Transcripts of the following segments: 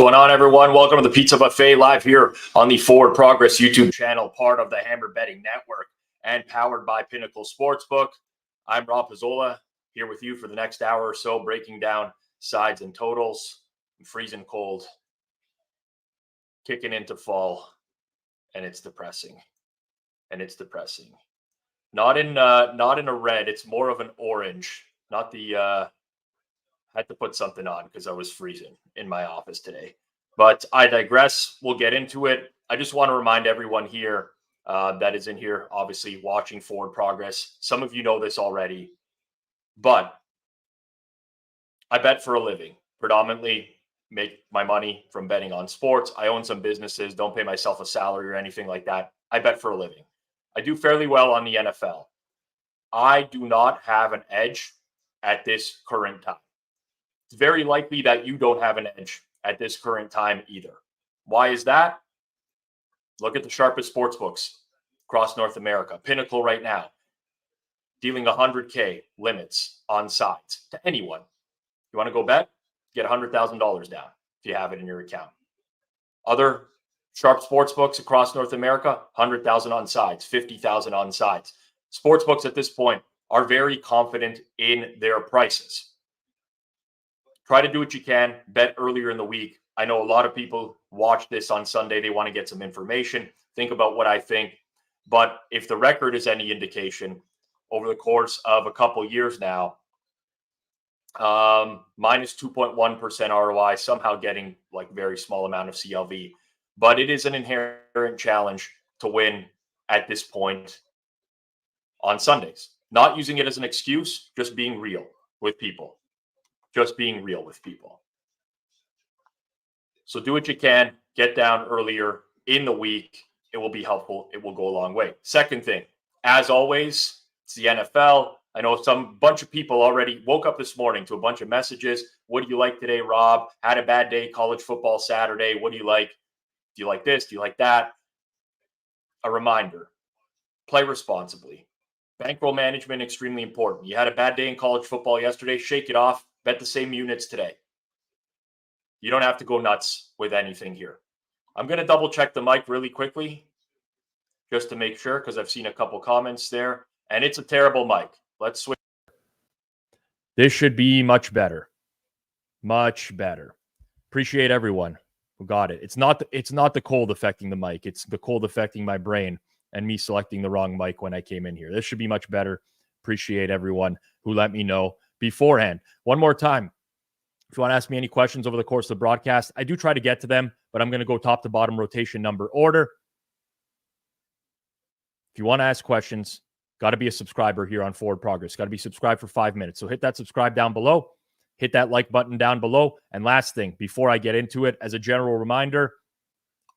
going on, everyone? Welcome to the Pizza Buffet live here on the Forward Progress YouTube channel, part of the Hammer Betting Network and powered by Pinnacle Sportsbook. I'm Rob Pizzola here with you for the next hour or so, breaking down sides and totals. I'm freezing cold, kicking into fall, and it's depressing. Not in a red. It's more of an orange. Not the. Had to put something on because I was freezing in my office today. But I digress. We'll get into it. I just want to remind everyone here that is in here, obviously watching Forward Progress. Some of you know this already, but I bet for a living. Predominantly make my money from betting on sports. I own some businesses. Don't pay myself a salary or anything like that. I bet for a living. I do fairly well on the NFL. I do not have an edge at this current time. It's very likely that you don't have an edge at this current time either. Why is that? Look at the sharpest sports books across North America. Pinnacle right now, dealing 100K limits on sides to anyone. You want to go bet? Get $100,000 down if you have it in your account. Other sharp sports books across North America, 100,000 on sides, 50,000 on sides. Sports books at this point are very confident in their prices. Try to do what you can. Bet earlier in the week. I know a lot of people watch this on Sunday. They want to get some information. Think about what I think. But if the record is any indication, over the course of a couple years now, minus 2.1% ROI, somehow getting like very small amount of CLV. But it is an inherent challenge to win at this point on Sundays. Not using it as an excuse, just being real with people. So do what you can. Get down earlier in the week. It will be helpful. It will go a long way. Second thing, as always, it's the NFL. I know bunch of people already woke up this morning to a bunch of messages. What do you like today, Rob? Had a bad day, college football Saturday. What do you like? Do you like this? Do you like that? A reminder, play responsibly. Bankroll management, extremely important. You had a bad day in college football yesterday. Shake it off. Bet the same units today. You don't have to go nuts with anything here. I'm going to double check the mic really quickly just to make sure because I've seen a couple comments there. And it's a terrible mic. Let's switch. This should be much better. Much better. Appreciate everyone who got it. It's not the cold affecting the mic. It's the cold affecting my brain and me selecting the wrong mic when I came in here. This should be much better. Appreciate everyone who let me know beforehand. One more time, if you want to ask me any questions over the course of the broadcast, I do try to get to them, but I'm going to go top to bottom rotation number order. If you want to ask questions, got to be a subscriber here on Forward Progress. Got to be subscribed for 5 minutes. So hit that subscribe down below. Hit that like button down below. And last thing, before I get into it, as a general reminder,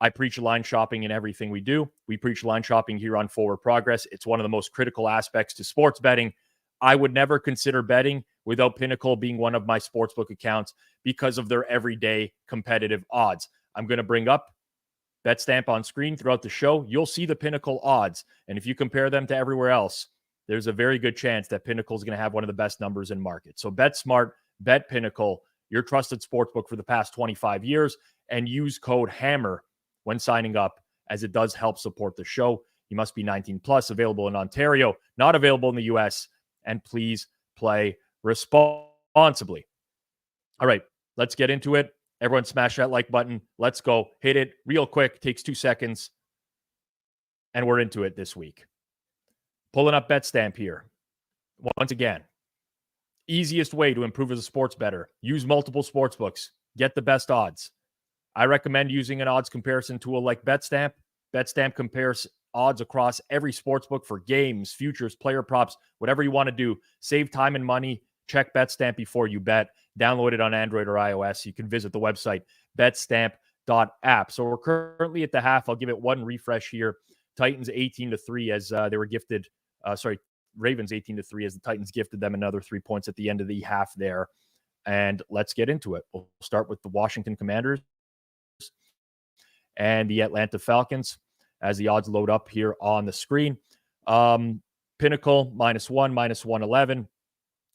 I preach line shopping in everything we do. We preach line shopping here on Forward Progress. It's one of the most critical aspects to sports betting. I would never consider betting without Pinnacle being one of my sportsbook accounts because of their everyday competitive odds. I'm going to bring up betstamp on screen throughout the show. You'll see the Pinnacle odds. And if you compare them to everywhere else, there's a very good chance that Pinnacle is going to have one of the best numbers in market. So bet smart, bet Pinnacle, your trusted sportsbook for the past 25 years, and use code HAMMER when signing up, as it does help support the show. You must be 19 plus, available in Ontario, not available in the US, and please play responsibly. All right, let's get into it. Everyone smash that like button. Let's go. Hit it real quick. Takes 2 seconds. And we're into it this week. Pulling up Betstamp here. Once again, easiest way to improve as a sports bettor. Use multiple sports books. Get the best odds. I recommend using an odds comparison tool like Betstamp. Betstamp compares odds across every sportsbook for games, futures, player props, whatever you want to do. Save time and money. Check Betstamp before you bet. Download it on Android or iOS. You can visit the website betstamp.app. So we're currently at the half. I'll give it one refresh here. Titans 18-3 as they were gifted. Ravens 18-3 as the Titans gifted them another 3 points at the end of the half there. And let's get into it. We'll start with the Washington Commanders and the Atlanta Falcons as the odds load up here on the screen. Pinnacle -1, -111.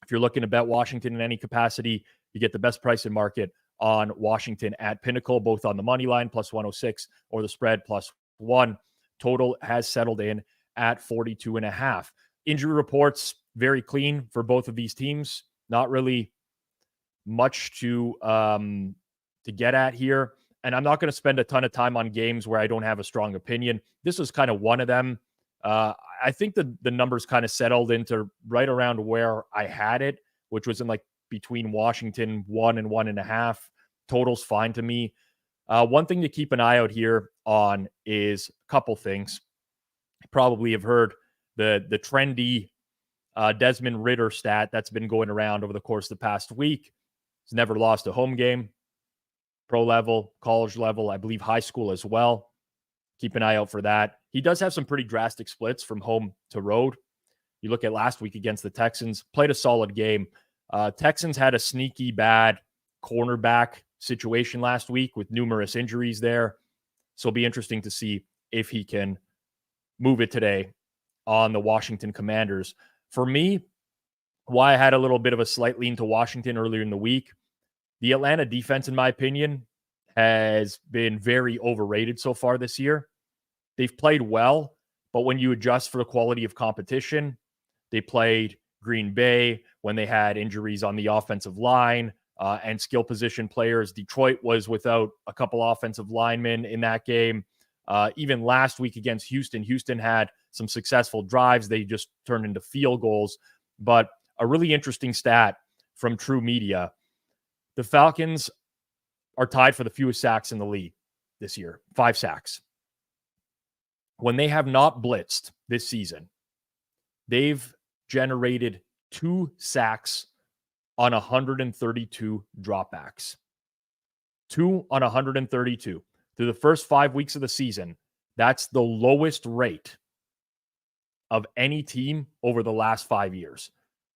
If you're looking to bet Washington in any capacity, you get the best price in market on Washington at Pinnacle, both on the money line, plus 106, or the spread, plus 1. Total has settled in at 42.5. Injury reports, very clean for both of these teams. Not really much to get at here. And I'm not going to spend a ton of time on games where I don't have a strong opinion. This was kind of one of them. I think the numbers kind of settled into right around where I had it, which was in like between Washington 1 and 1.5. Total's fine to me. One thing to keep an eye out here on is a couple things. You probably have heard the trendy Desmond Ridder stat that's been going around over the course of the past week. He's never lost a home game, pro level, college level, I believe high school as well. Keep an eye out for that. He does have some pretty drastic splits from home to road. You look at last week against the Texans, played a solid game. Texans had a sneaky bad cornerback situation last week with numerous injuries there. So it'll be interesting to see if he can move it today on the Washington Commanders. For me, why I had a little bit of a slight lean to Washington earlier in the week, the Atlanta defense, in my opinion, has been very overrated so far this year. They've played well, but when you adjust for the quality of competition, they played Green Bay when they had injuries on the offensive line and skill position players. Detroit was without a couple offensive linemen in that game. Even last week against Houston, Houston had some successful drives. They just turned into field goals. But a really interesting stat from True Media, the Falcons are tied for the fewest sacks in the league this year, 5 sacks. When they have not blitzed this season, they've generated 2 sacks on 132 dropbacks. 2 on 132. Through the first 5 weeks of the season, that's the lowest rate of any team over the last 5 years.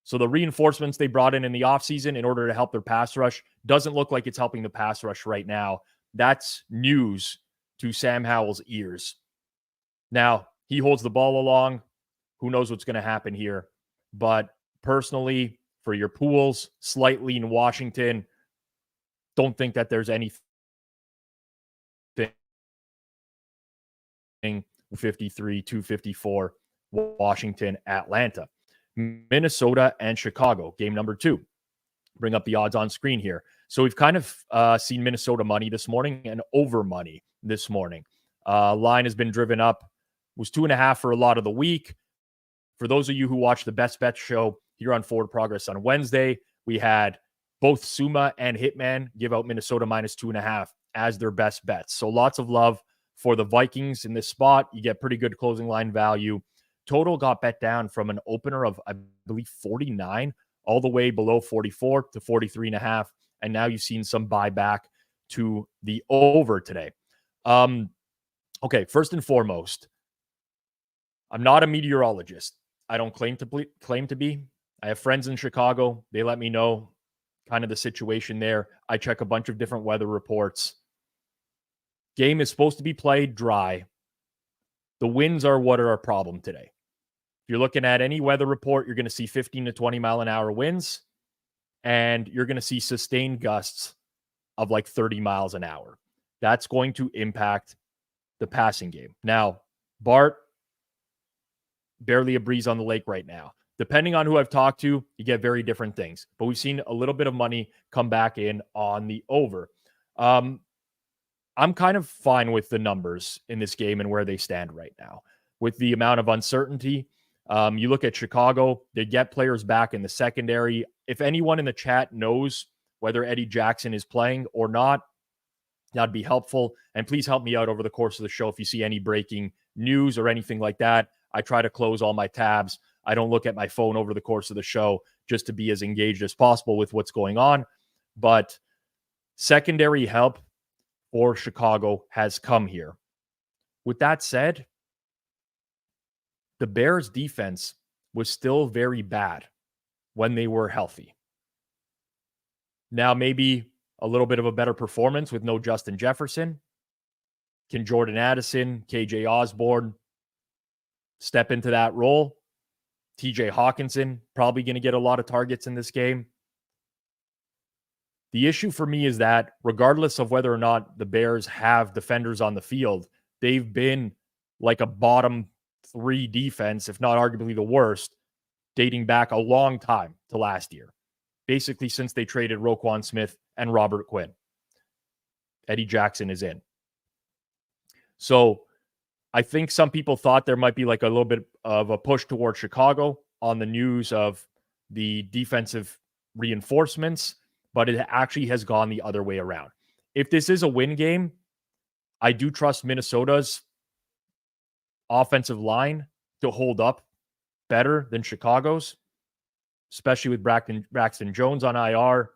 So the reinforcements they brought in the offseason in order to help their pass rush doesn't look like it's helping the pass rush right now. That's news to Sam Howell's ears. Now, he holds the ball along. Who knows what's going to happen here? But personally, for your pools, slightly in Washington, don't think that there's anything 53, 254, Washington, Atlanta. Minnesota and Chicago, game number 2. Bring up the odds on screen here. So we've kind of seen Minnesota money this morning and over money this morning. Line has been driven up. Was 2.5 for a lot of the week. For those of you who watch the Best Bets show here on Forward Progress on Wednesday, we had both Suma and Hitman give out Minnesota minus 2.5 as their best bets. So lots of love for the Vikings in this spot. You get pretty good closing line value. Total got bet down from an opener of, I believe, 49 all the way below 44 to 43.5. And now you've seen some buyback to the over today. Okay, first and foremost, I'm not a meteorologist. I don't claim to be. I have friends in Chicago. They let me know kind of the situation there. I check a bunch of different weather reports. Game is supposed to be played dry. The winds are what are a problem today. If you're looking at any weather report, you're going to see 15 to 20 mile an hour winds, and you're going to see sustained gusts of like 30 miles an hour. That's going to impact the passing game. Now, Bart, barely a breeze on the lake right now. Depending on who I've talked to, you get very different things. But we've seen a little bit of money come back in on the over. I'm kind of fine with the numbers in this game and where they stand right now. With the amount of uncertainty, you look at Chicago, they get players back in the secondary. If anyone in the chat knows whether Eddie Jackson is playing or not, that'd be helpful. And please help me out over the course of the show if you see any breaking news or anything like that. I try to close all my tabs. I don't look at my phone over the course of the show just to be as engaged as possible with what's going on. But secondary help for Chicago has come here. With that said, the Bears defense was still very bad when they were healthy. Now, maybe a little bit of a better performance with no Justin Jefferson. Can Jordan Addison, KJ Osborne step into that role? TJ Hawkinson probably going to get a lot of targets in this game. The issue for me is that regardless of whether or not the Bears have defenders on the field, they've been like a bottom 3 defense, if not arguably the worst, dating back a long time to last year. Basically, since they traded Roquan Smith and Robert Quinn. Eddie Jackson is in. So I think some people thought there might be like a little bit of a push towards Chicago on the news of the defensive reinforcements, but it actually has gone the other way around. If this is a win game, I do trust Minnesota's offensive line to hold up better than Chicago's, especially with Braxton Jones on IR.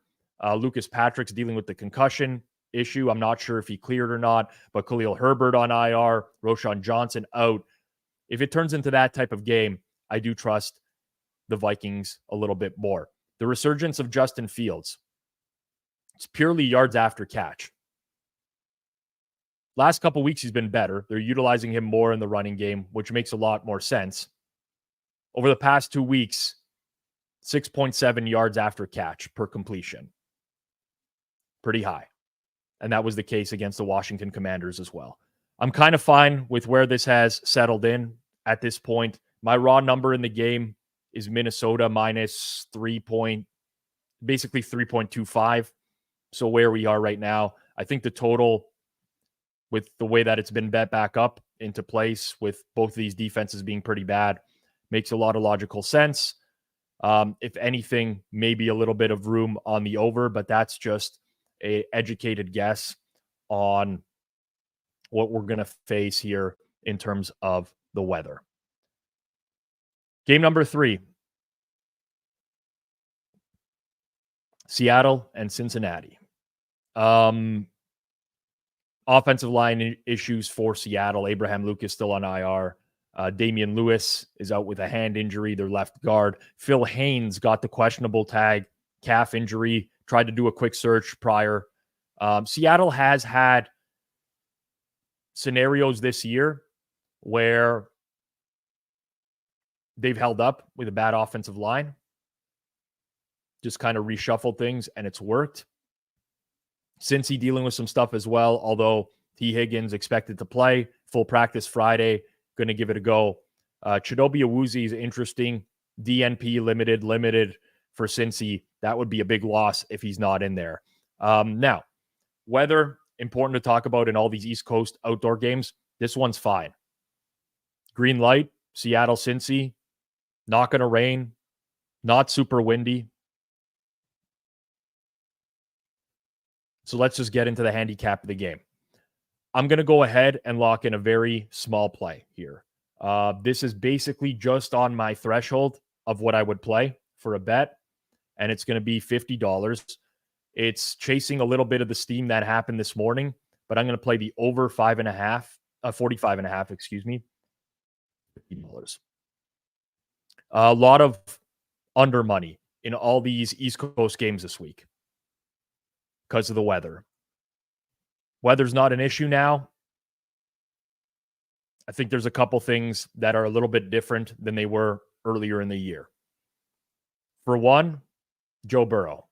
Lucas Patrick's dealing with the concussion issue. I'm not sure if he cleared or not, but Khalil Herbert on IR, Roshan Johnson out. If it turns into that type of game, I do trust the Vikings a little bit more. The resurgence of Justin Fields. It's purely yards after catch. Last couple weeks, he's been better. They're utilizing him more in the running game, which makes a lot more sense. Over the past 2 weeks, 6.7 yards after catch per completion. Pretty high. And that was the case against the Washington Commanders as well. I'm kind of fine with where this has settled in at this point. My raw number in the game is Minnesota minus basically 3.25. So where we are right now, I think the total, with the way that it's been bet back up into place with both of these defenses being pretty bad, makes a lot of logical sense. If anything, maybe a little bit of room on the over, but that's just an educated guess on what we're going to face here in terms of the weather. Game number 3. Seattle and Cincinnati. Offensive line issues for Seattle. Abraham Lucas still on IR. Damian Lewis is out with a hand injury, their left guard. Phil Haynes got the questionable tag, calf injury, tried to do a quick search prior. Seattle has had scenarios this year where they've held up with a bad offensive line, just kind of reshuffled things, and it's worked. Cincy dealing with some stuff as well, although T. Higgins expected to play, full practice Friday, going to give it a go. Chidobe Awuzie is interesting. DNP limited for Cincy. That would be a big loss if he's not in there. Now, weather, important to talk about in all these East Coast outdoor games. This one's fine. Green light, Seattle, Cincy. Not going to rain. Not super windy. So let's just get into the handicap of the game. I'm going to go ahead and lock in a very small play here. This is basically just on my threshold of what I would play for a bet, and it's going to be $50. It's chasing a little bit of the steam that happened this morning, but I'm going to play the over 45.5, excuse me. $50. A lot of under money in all these East Coast games this week because of the weather. Weather's not an issue now. I think there's a couple things that are a little bit different than they were earlier in the year. For one, Joe Burrow.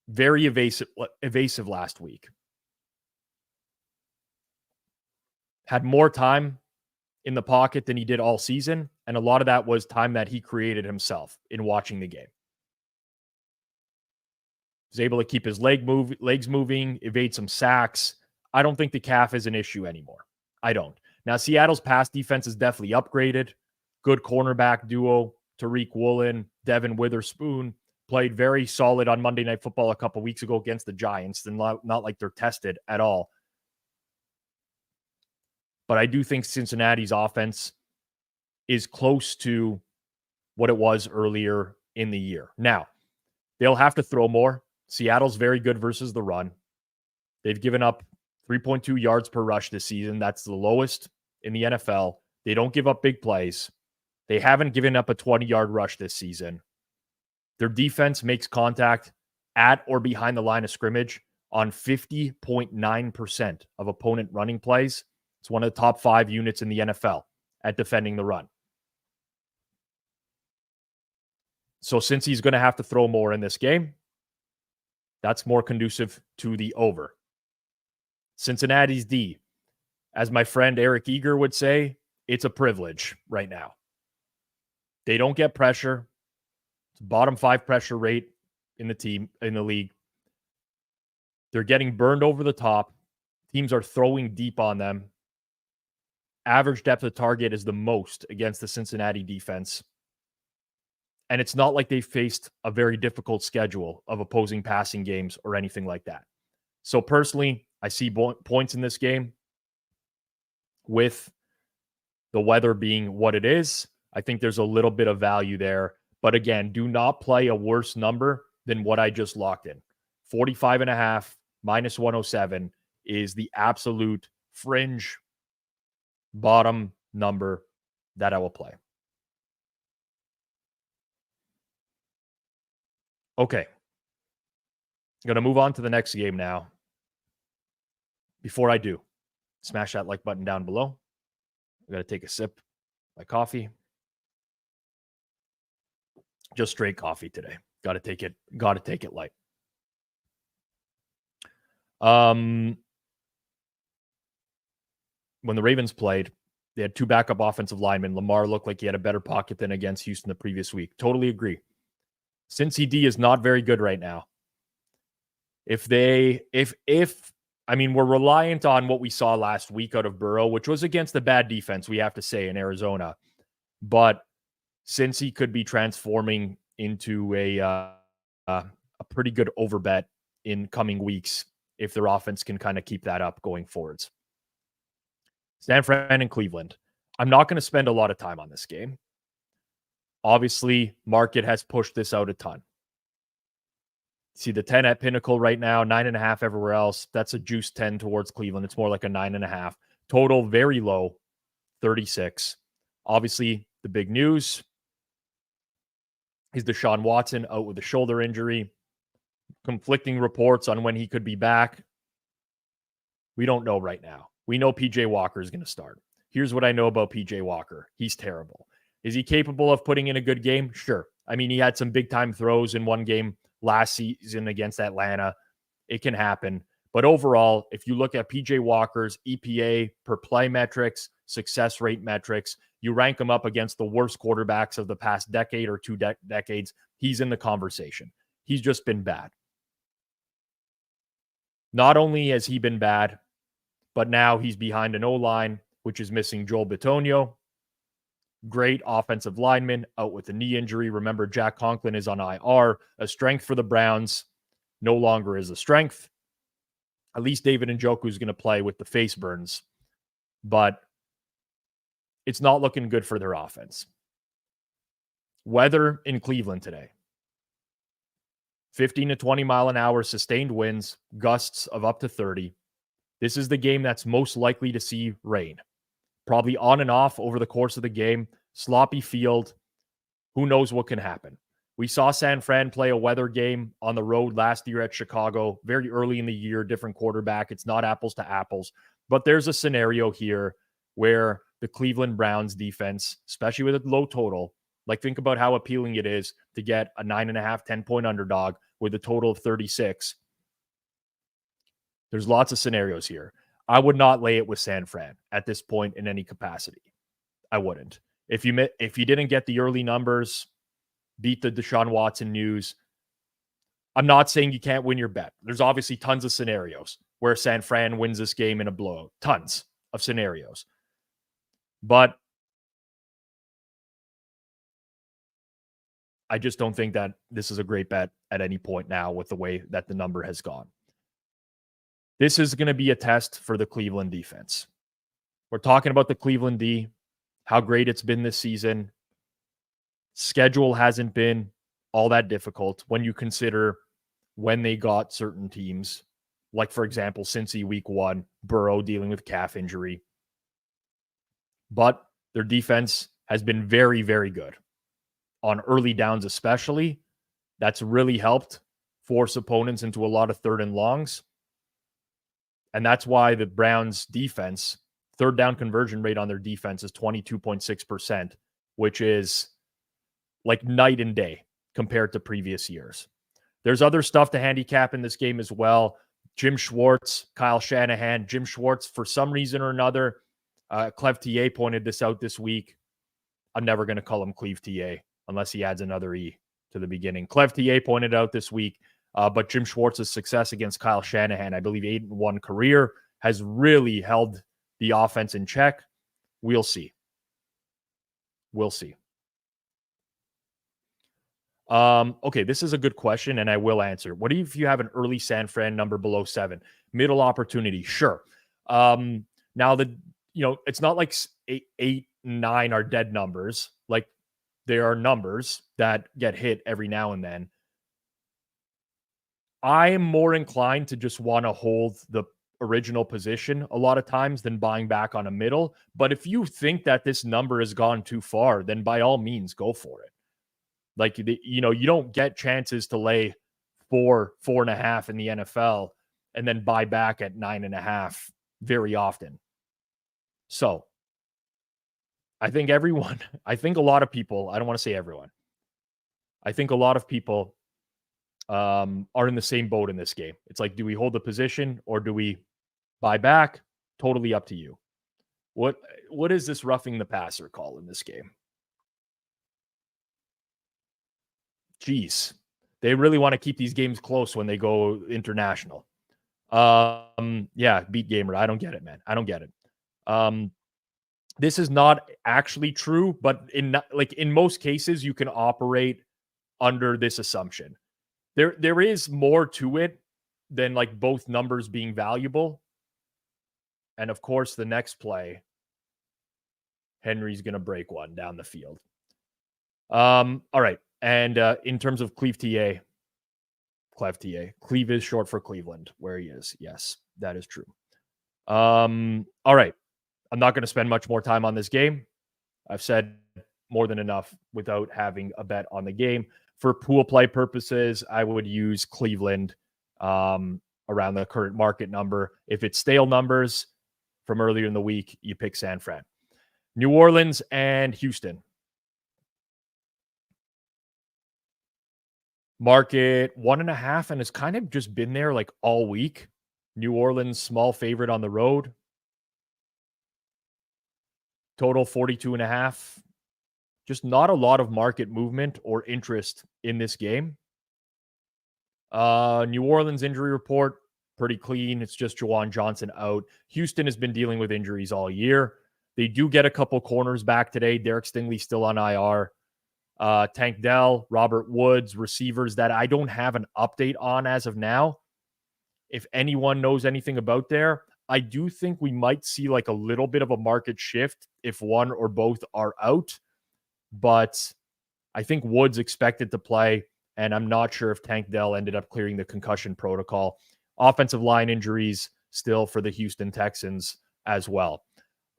Very evasive last week. Had more time in the pocket than he did all season, and a lot of that was time that he created himself in watching the game. Was able to keep his legs moving, evade some sacks. I don't think the calf is an issue anymore. I don't. Now, Seattle's pass defense is definitely upgraded. Good cornerback duo. Tariq Woolen, Devin Witherspoon played very solid on Monday Night Football a couple weeks ago against the Giants. And not like they're tested at all. But I do think Cincinnati's offense is close to what it was earlier in the year. Now, they'll have to throw more. Seattle's very good versus the run. They've given up 3.2 yards per rush this season. That's the lowest in the NFL. They don't give up big plays. They haven't given up a 20-yard rush this season. Their defense makes contact at or behind the line of scrimmage on 50.9% of opponent running plays. It's one of the top 5 units in the NFL at defending the run. So since he's going to have to throw more in this game, That's more conducive to the over. Cincinnati's D, as my friend Eric Eager would say, it's a privilege right now. They don't get pressure. It's bottom 5 pressure rate in the league. They're getting burned over the top. Teams are throwing deep on them. Average depth of target is the most against the Cincinnati defense. And it's not like they faced a very difficult schedule of opposing passing games or anything like that. So personally, I see points in this game. With the weather being what it is, I think there's a little bit of value there. But again, do not play a worse number than what I just locked in. 45.5 minus 107 is the absolute fringe bottom number that I will play. Okay. I'm going to move on to the next game now. Before I do, smash that like button down below. I got to take a sip of my coffee. Just straight coffee today. Got to take it light. When the Ravens played, they had 2 backup offensive linemen. Lamar looked like he had a better pocket than against Houston the previous week. Totally agree. Cincy D is not very good right now. We're reliant on what we saw last week out of Burrow, which was against a bad defense, we have to say, in Arizona. But Cincy could be transforming into a pretty good overbet in coming weeks if their offense can kind of keep that up going forwards. San Fran and Cleveland. I'm not going to spend a lot of time on this game. Obviously, market has pushed this out a ton. See the 10 at Pinnacle right now, 9.5 everywhere else. That's a juice 10 towards Cleveland. It's more like a 9.5. Total very low, 36. Obviously, the big news is Deshaun Watson out with a shoulder injury. Conflicting reports on when he could be back. We don't know right now. We know PJ Walker is going to start. Here's what I know about PJ Walker. He's terrible. Is he capable of putting in a good game? Sure. I mean, he had some big-time throws in one game last season against Atlanta. It can happen. But overall, if you look at PJ Walker's EPA per play metrics, success rate metrics, you rank him up against the worst quarterbacks of the past decade or 2 decades, he's in the conversation. He's just been bad. Not only has he been bad, but now he's behind an O-line, which is missing Joel Bitonio. Great offensive lineman out with a knee injury. Remember, Jack Conklin is on IR. A strength for the Browns no longer is a strength. At least David Njoku is going to play with the face burns. But it's not looking good for their offense. Weather in Cleveland today. 15 to 20 mile an hour sustained winds, gusts of up to 30. This is the game that's most likely to see rain. Probably on and off over the course of the game. Sloppy field. Who knows what can happen? We saw San Fran play a weather game on the road last year at Chicago, very early in the year, different quarterback. It's not apples to apples. But there's a scenario here where the Cleveland Browns defense, especially with a low total, like think about how appealing it is to get a 9.5, 10-point underdog with a total of 36. There's lots of scenarios here. I would not lay it with San Fran at this point in any capacity. I wouldn't. If you didn't get the early numbers, beat the Deshaun Watson news, I'm not saying you can't win your bet. There's obviously tons of scenarios where San Fran wins this game in a blowout. Tons of scenarios. But I just don't think that this is a great bet at any point now with the way that the number has gone. This is going to be a test for the Cleveland defense. We're talking about the Cleveland D, how great it's been this season. Schedule hasn't been all that difficult when you consider when they got certain teams. Like, for example, Cincy week 1, Burrow dealing with calf injury. But their defense has been very, very good. On early downs especially, that's really helped force opponents into a lot of 3rd and longs. And that's why the Browns defense, 3rd down conversion rate on their defense is 22.6%, which is like night and day compared to previous years. There's other stuff to handicap in this game as well. Jim Schwartz, Kyle Shanahan. Jim Schwartz, for some reason or another, Clev TA pointed this out this week. I'm never going to call him Cleve TA unless he adds another E to the beginning. Clev TA pointed out this week, but Jim Schwartz's success against Kyle Shanahan, I believe 8-1 career, has really held the offense in check. We'll see. We'll see. Okay, this is a good question, and I will answer. What if you have an early San Fran number below 7? Middle opportunity, sure. Now, it's not like 8, 9 are dead numbers. Like, there are numbers that get hit every now and then. I am more inclined to just want to hold the original position a lot of times than buying back on a middle. But if you think that this number has gone too far, then by all means, go for it. Like, you don't get chances to lay 4.5 in the NFL and then buy back at 9.5 very often. So I think a lot of people, I don't want to say everyone, I think a lot of people are in the same boat in this game. It's like, do we hold the position or do we buy back? Totally up to you. What is this roughing the passer call in this game? Jeez, they really want to keep these games close when they go international. Yeah, beat gamer. I don't get it, man. I don't get it. This is not actually true, but in most cases, you can operate under this assumption. There is more to it than like both numbers being valuable. And of course, the next play, Henry's going to break one down the field. All right. And in terms of Cleve TA, Cleve is short for Cleveland, where he is. Yes, that is true. All right. I'm not going to spend much more time on this game. I've said more than enough without having a bet on the game. For pool play purposes, I would use Cleveland around the current market number. If it's stale numbers from earlier in the week, you pick San Fran. New Orleans and Houston. Market 1.5 and has kind of just been there like all week. New Orleans, small favorite on the road. Total 42.5. Just not a lot of market movement or interest in this game. New Orleans injury report, pretty clean. It's just Juwan Johnson out. Houston has been dealing with injuries all year. They do get a couple corners back today. Derek Stingley still on IR. Tank Dell, Robert Woods, receivers that I don't have an update on as of now. If anyone knows anything about there, I do think we might see like a little bit of a market shift if one or both are out. But I think Woods expected to play, and I'm not sure if Tank Dell ended up clearing the concussion protocol. Offensive line injuries still for the Houston Texans as well.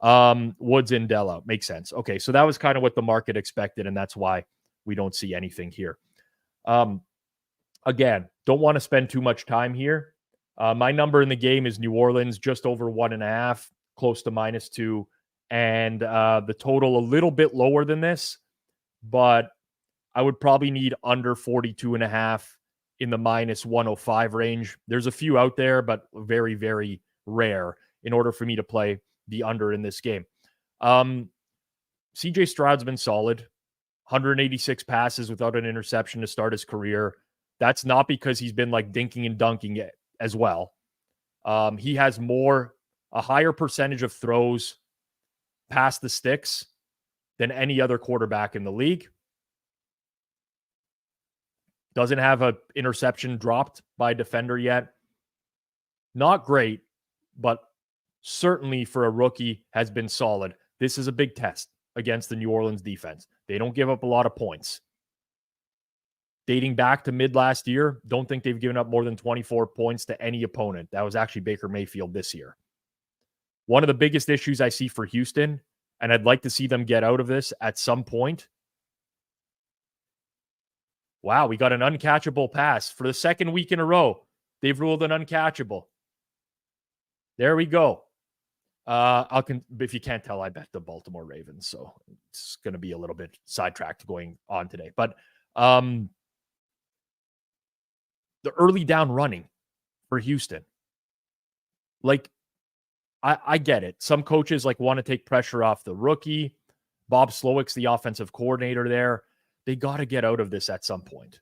Woods and Dell out. Makes sense. Okay, so that was kind of what the market expected, and that's why we don't see anything here. Again, don't want to spend too much time here. My number in the game is New Orleans, just over 1.5, close to -2, and the total a little bit lower than this, but I would probably need under 42.5 in the -105 range. There's a few out there, but very, very rare in order for me to play the under in this game. CJ Stroud's been solid. 186 passes without an interception to start his career. That's not because he's been like dinking and dunking it as well. He has a higher percentage of throws past the sticks than any other quarterback in the league. Doesn't have an interception dropped by a defender yet. Not great, but certainly for a rookie has been solid. This is a big test against the New Orleans defense. They don't give up a lot of points. Dating back to mid last year, don't think they've given up more than 24 points to any opponent. That was actually Baker Mayfield this year. One of the biggest issues I see for Houston, and I'd like to see them get out of this at some point. Wow, we got an uncatchable pass. For the second week in a row, they've ruled an uncatchable. There we go. If you can't tell, I bet the Baltimore Ravens, so it's going to be a little bit sidetracked going on today. But the early down running for Houston. Like, I get it. Some coaches like want to take pressure off the rookie. Bob Slowick's the offensive coordinator there. They got to get out of this at some point.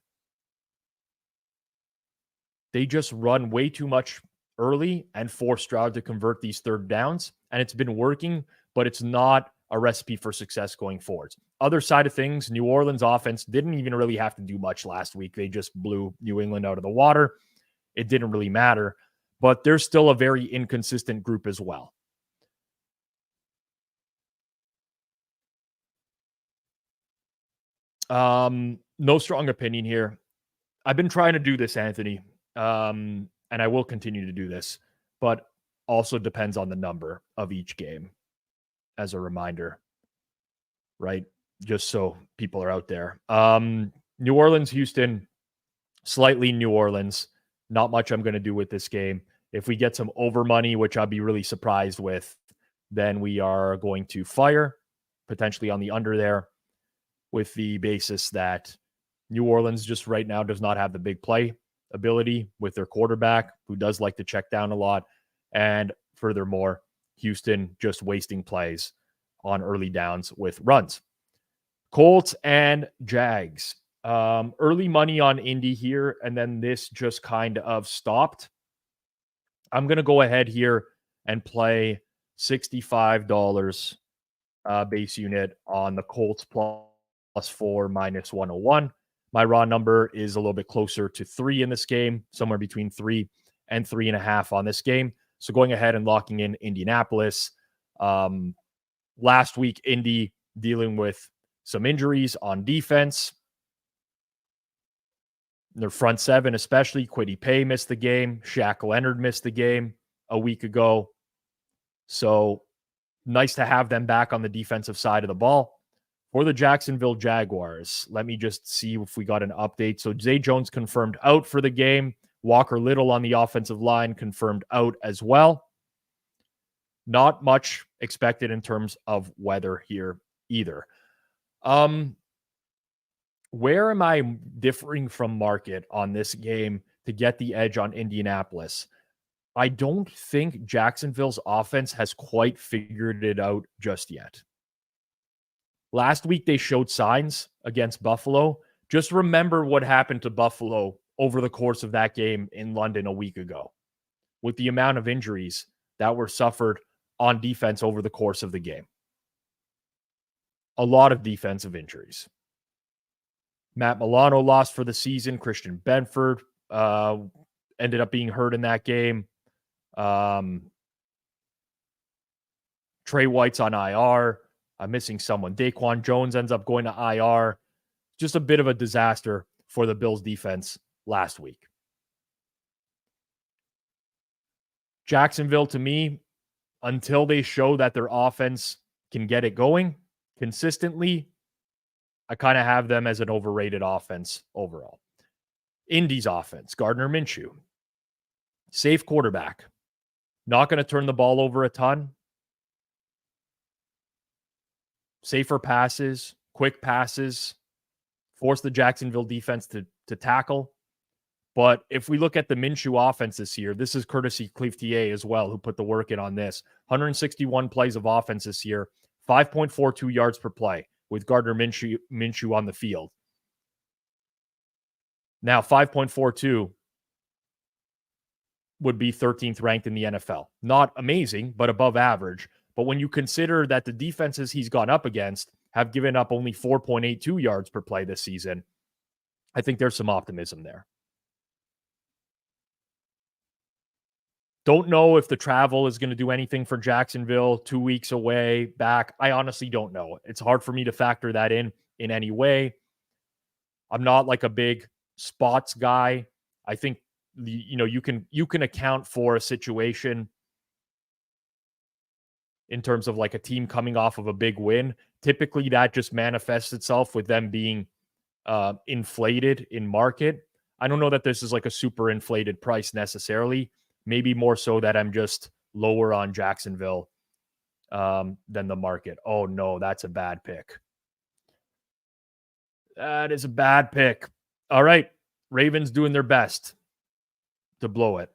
They just run way too much early and force Stroud to convert these third downs. And it's been working, but it's not a recipe for success going forward. Other side of things, New Orleans offense didn't even really have to do much last week. They just blew New England out of the water. It didn't really matter, but they're still a very inconsistent group as well. No strong opinion here. I've been trying to do this, Anthony, and I will continue to do this, but also depends on the number of each game as a reminder, right? Just so people are out there. New Orleans, Houston, slightly New Orleans. Not much I'm going to do with this game. If we get some over money, which I'll be really surprised with, then we are going to fire, potentially on the under there, with the basis that New Orleans just right now does not have the big play ability with their quarterback, who does like to check down a lot. And furthermore, Houston just wasting plays on early downs with runs. Colts and Jags. Early money on Indy here, and then this just kind of stopped. I'm going to go ahead here and play $65 base unit on the Colts +4 -101. My raw number is a little bit closer to 3 in this game, somewhere between 3 and 3.5 on this game. So going ahead and locking in Indianapolis. Last week, Indy dealing with some injuries on defense. Their front seven, especially Kwity Paye missed the game. Shaq Leonard missed the game a week ago. So nice to have them back on the defensive side of the ball. For the Jacksonville Jaguars, let me just see if we got an update. So Zay Jones confirmed out for the game. Walker Little on the offensive line confirmed out as well. Not much expected in terms of weather here either. Where am I differing from market on this game to get the edge on Indianapolis? I don't think Jacksonville's offense has quite figured it out just yet. Last week, they showed signs against Buffalo. Just remember what happened to Buffalo over the course of that game in London a week ago, with the amount of injuries that were suffered on defense over the course of the game. A lot of defensive injuries. Matt Milano lost for the season. Christian Benford ended up being hurt in that game. Trey White's on IR. I'm missing someone. Daquan Jones ends up going to IR. Just a bit of a disaster for the Bills defense last week. Jacksonville, to me, until they show that their offense can get it going consistently, I kind of have them as an overrated offense overall. Indy's offense, Gardner Minshew. Safe quarterback. Not going to turn the ball over a ton. Safer passes, quick passes, force the Jacksonville defense to tackle. But if we look at the Minshew offense this year, this is courtesy Cleftier as well, who put the work in on this. 161 plays of offense this year, 5.42 yards per play with Gardner Minshew on the field. Now, 5.42 would be 13th ranked in the NFL. Not amazing, but above average. But when you consider that the defenses he's gone up against have given up only 4.82 yards per play this season, I think there's some optimism there. Don't know if the travel is going to do anything for Jacksonville. 2 weeks away, back. I honestly don't know. It's hard for me to factor that in any way. I'm not like a big spots guy. I think you can account for a situation in terms of like a team coming off of a big win. Typically, that just manifests itself with them being inflated in market. I don't know that this is like a super inflated price necessarily. Maybe more so that I'm just lower on Jacksonville than the market. Oh, no, that's a bad pick. That is a bad pick. All right. Ravens doing their best. to blow it.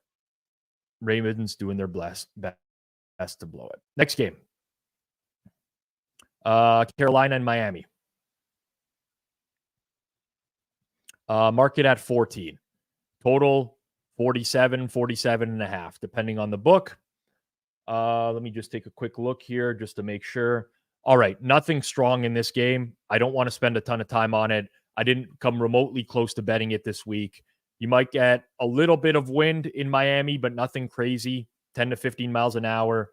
Ravens doing their best to blow it. Next game. Carolina and Miami. Market at 14. Total 47 and a half, depending on the book. Let me just take a quick look here just to make sure. All right, nothing strong in this game. I don't want to spend a ton of time on it. I didn't come remotely close to betting it this week. You might get a little bit of wind in Miami, but nothing crazy. 10 to 15 miles an hour.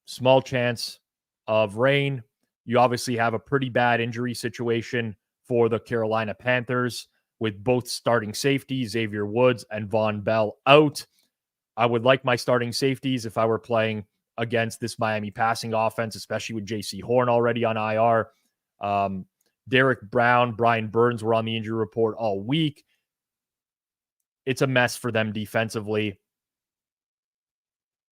Small chance of rain. You obviously have a pretty bad injury situation for the Carolina Panthers with both starting safeties, Xavier Woods and Von Bell, out. I would like my starting safeties if I were playing against this Miami passing offense, especially with J.C. Horn already on IR. Derek Brown, Brian Burns were on the injury report all week. It's a mess for them defensively.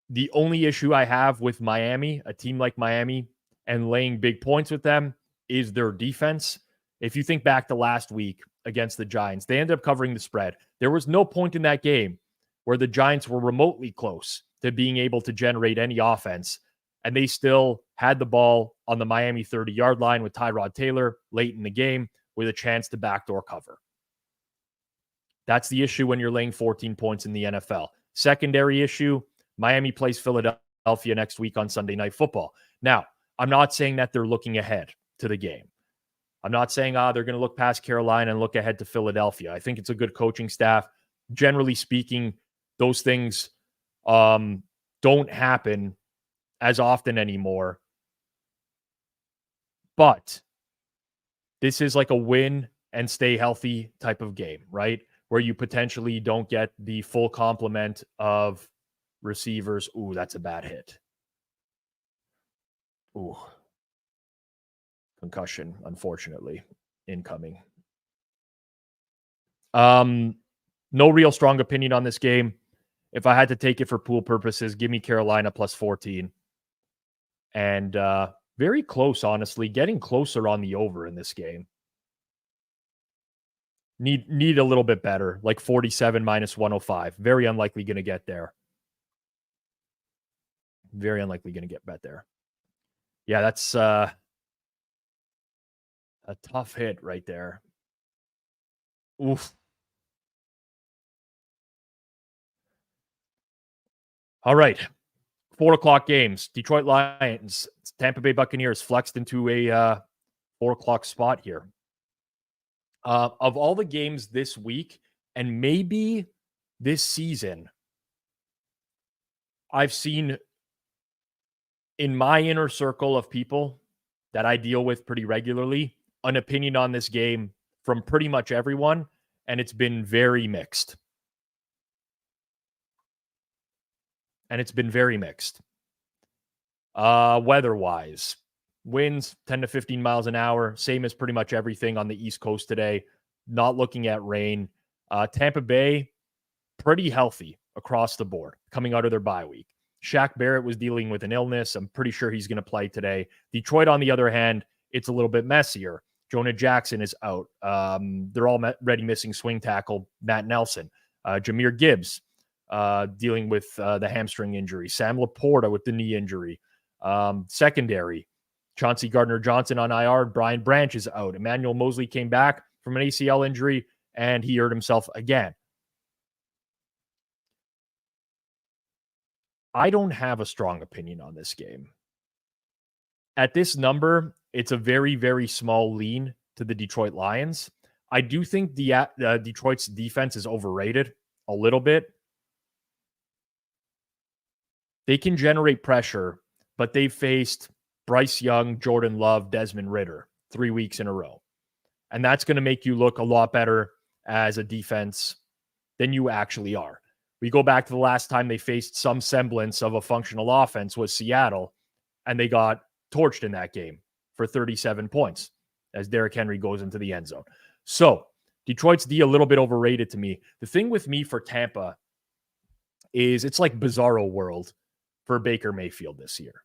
The only issue I have with Miami, a team like Miami, and laying big points with them is their defense. If you think back to last week against the Giants, they ended up covering the spread. There was no point in that game where the Giants were remotely close to being able to generate any offense, and they still had the ball on the Miami 30-yard line with Tyrod Taylor late in the game with a chance to backdoor cover. That's the issue when you're laying 14 points in the NFL. Secondary issue, Miami plays Philadelphia next week on Sunday Night Football. Now, I'm not saying that they're looking ahead to the game. I'm not saying they're going to look past Carolina and look ahead to Philadelphia. I think it's a good coaching staff. Generally speaking, those things don't happen as often anymore. But this is like a win and stay healthy type of game, right? Where you potentially don't get the full complement of receivers. Ooh, that's a bad hit. Ooh. Concussion, unfortunately, incoming. No real strong opinion on this game. If I had to take it for pool purposes, give me Carolina plus 14. And very close, honestly. Getting closer on the over in this game. Need a little bit better, like 47 minus 105. Very unlikely going to get there. Very unlikely going to get bet there. Yeah, that's a tough hit right there. Oof. All right. 4:00 games. Detroit Lions, Tampa Bay Buccaneers flexed into a 4:00 spot here. Of all the games this week, and maybe this season, I've seen in my inner circle of people that I deal with pretty regularly, an opinion on this game from pretty much everyone, and it's been very mixed. Weather-wise, winds 10 to 15 miles an hour, same as pretty much everything on the East Coast today. Not looking at rain. Tampa Bay, pretty healthy across the board coming out of their bye week. Shaq Barrett was dealing with an illness. I'm pretty sure he's going to play today. Detroit, on the other hand, it's a little bit messier. Jonah Jackson is out. They're already missing swing tackle Matt Nelson. Jahmyr Gibbs dealing with the hamstring injury. Sam Laporta with the knee injury. Secondary, Chauncey Gardner-Johnson on IR. Brian Branch is out. Emmanuel Mosley came back from an ACL injury, and he hurt himself again. I don't have a strong opinion on this game. At this number, it's a very, very small lean to the Detroit Lions. I do think Detroit's defense is overrated a little bit. They can generate pressure, but they've faced Bryce Young, Jordan Love, Desmond Ridder 3 weeks in a row. And that's going to make you look a lot better as a defense than you actually are. We go back to the last time they faced some semblance of a functional offense was Seattle, and they got torched in that game for 37 points as Derrick Henry goes into the end zone. So Detroit's D a little bit overrated to me. The thing with me for Tampa is it's like bizarro world for Baker Mayfield this year,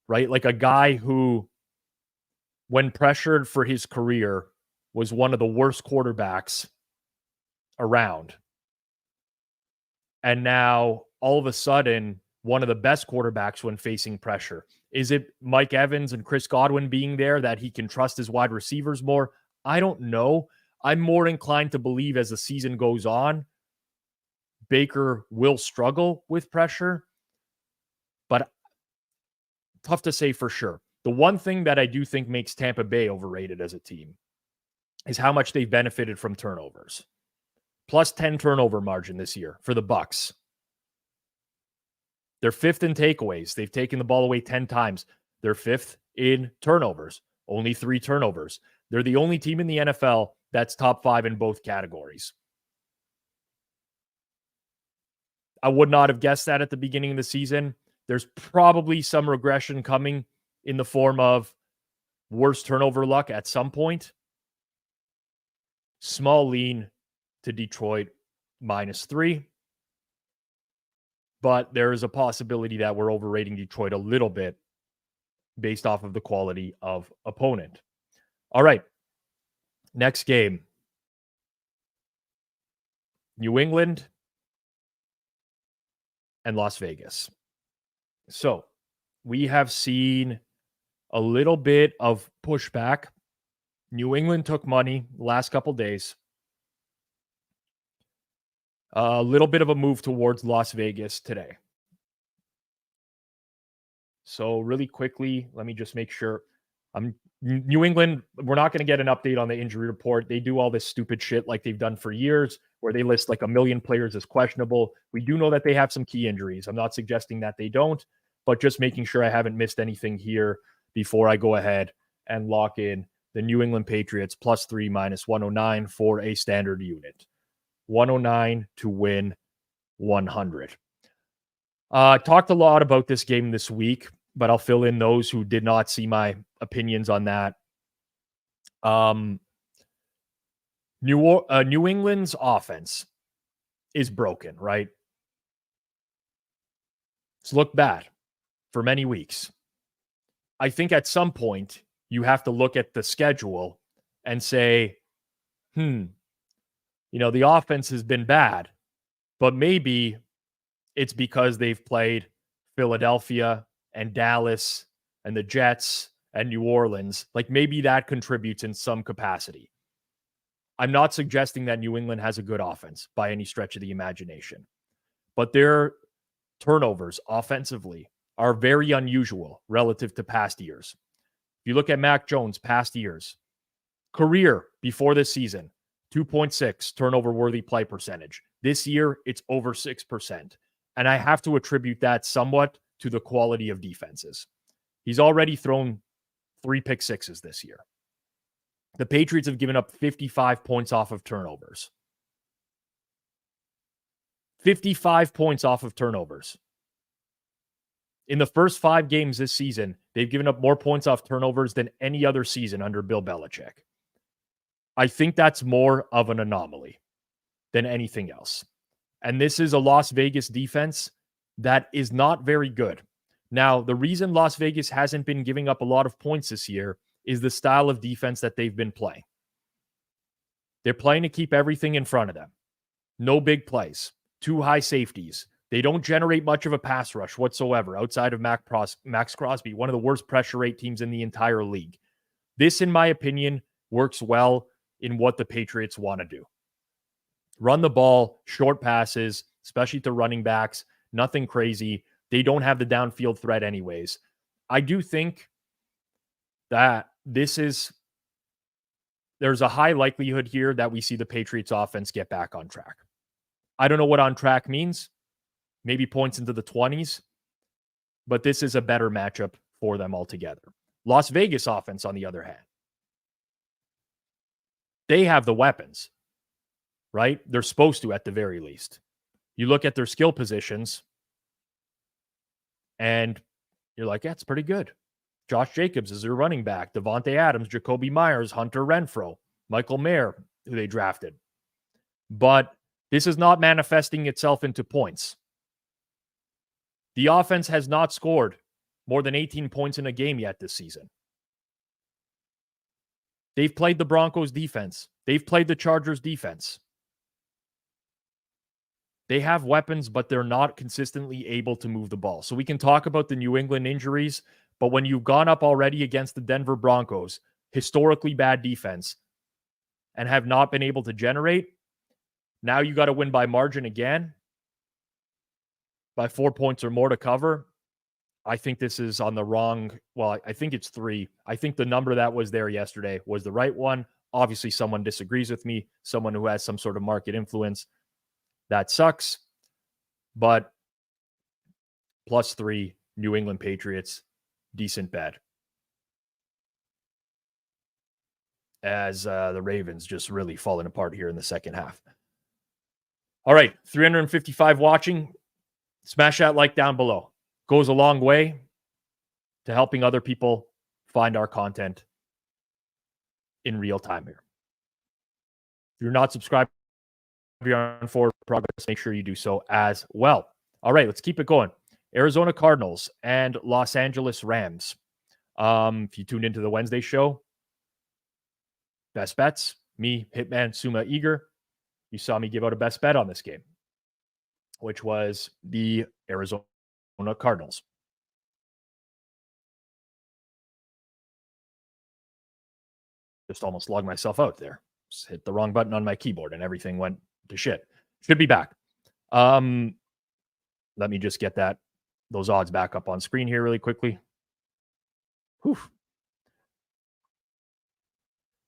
right? Like a guy who, when pressured for his career, was one of the worst quarterbacks around. And now all of a sudden, one of the best quarterbacks when facing pressure. Is it Mike Evans and Chris Godwin being there that he can trust his wide receivers more? I don't know. I'm more inclined to believe as the season goes on, Baker will struggle with pressure, but tough to say for sure. The one thing that I do think makes Tampa Bay overrated as a team is how much they've benefited from turnovers. Plus 10 turnover margin this year for the Bucs. They're fifth in takeaways. They've taken the ball away 10 times. They're fifth in turnovers. Only 3 turnovers. They're the only team in the NFL that's top 5 in both categories. I would not have guessed that at the beginning of the season. There's probably some regression coming in the form of worse turnover luck at some point. Small lean to Detroit -3. But there is a possibility that we're overrating Detroit a little bit based off of the quality of opponent. All right. Next game. New England and Las Vegas. So we have seen a little bit of pushback. New England took money the last couple days. A little bit of a move towards Las Vegas today. So really quickly, let me just make sure. New England, we're not going to get an update on the injury report. They do all this stupid shit like they've done for years, where they list like 1 million players as questionable. We do know that they have some key injuries. I'm not suggesting that they don't, but just making sure I haven't missed anything here before I go ahead and lock in the New England Patriots +3 -109 for a standard unit. 109 to win 100. Talked a lot about this game this week, but I'll fill in those who did not see my opinions on that. New England's offense is broken, right? It's looked bad for many weeks. I think at some point you have to look at the schedule and say, the offense has been bad, but maybe it's because they've played Philadelphia and Dallas and the Jets and New Orleans. Like maybe that contributes in some capacity. I'm not suggesting that New England has a good offense by any stretch of the imagination, but their turnovers offensively are very unusual relative to past years. If you look at Mac Jones' past years, career before this season, 2.6 turnover-worthy play percentage. This year, it's over 6%. And I have to attribute that somewhat to the quality of defenses. He's already thrown 3 pick sixes this year. The Patriots have given up 55 points off of turnovers. 55 points off of turnovers. In the first 5 games this season, they've given up more points off turnovers than any other season under Bill Belichick. I think that's more of an anomaly than anything else. And this is a Las Vegas defense that is not very good. Now, the reason Las Vegas hasn't been giving up a lot of points this year is the style of defense that they've been playing. They're playing to keep everything in front of them. No big plays. 2 high safeties. They don't generate much of a pass rush whatsoever outside of Max Crosby, one of the worst pressure rate teams in the entire league. This, in my opinion, works well in what the Patriots want to do. Run the ball, short passes, especially to running backs, nothing crazy. They don't have the downfield threat anyways. I do think that there's a high likelihood here that we see the Patriots offense get back on track. I don't know what on track means. Maybe points into the 20s, but this is a better matchup for them altogether. Las Vegas offense, on the other hand, they have the weapons, right? They're supposed to, at the very least. You look at their skill positions, and you're like, yeah, it's pretty good. Josh Jacobs is their running back. Devontae Adams, Jacoby Myers, Hunter Renfrow, Michael Mayer, who they drafted. But this is not manifesting itself into points. The offense has not scored more than 18 points in a game yet this season. They've played the Broncos defense. They've played the Chargers defense. They have weapons, but they're not consistently able to move the ball. So we can talk about the New England injuries, but when you've gone up already against the Denver Broncos, historically bad defense, and have not been able to generate, now you got to win by margin again, by 4 points or more to cover. I think this is on the wrong. Well, I think it's 3. I think the number that was there yesterday was the right one. Obviously, someone disagrees with me, someone who has some sort of market influence. That sucks. But +3, New England Patriots, decent bet. As the Ravens just really falling apart here in the second half. All right, 355 watching. Smash that like down below. Goes a long way to helping other people find our content in real time here. If you're not subscribed here on Forward Progress, make sure you do so as well. All right, let's keep it going. Arizona Cardinals and Los Angeles Rams. If you tuned into the Wednesday show, best bets, me, Hitman, Suma, Eager, you saw me give out a best bet on this game, which was the Arizona Cardinals. Just almost logged myself out there. Just hit the wrong button on my keyboard and everything went to shit. Should be back. Let me just get those odds back up on screen here really quickly. Whew.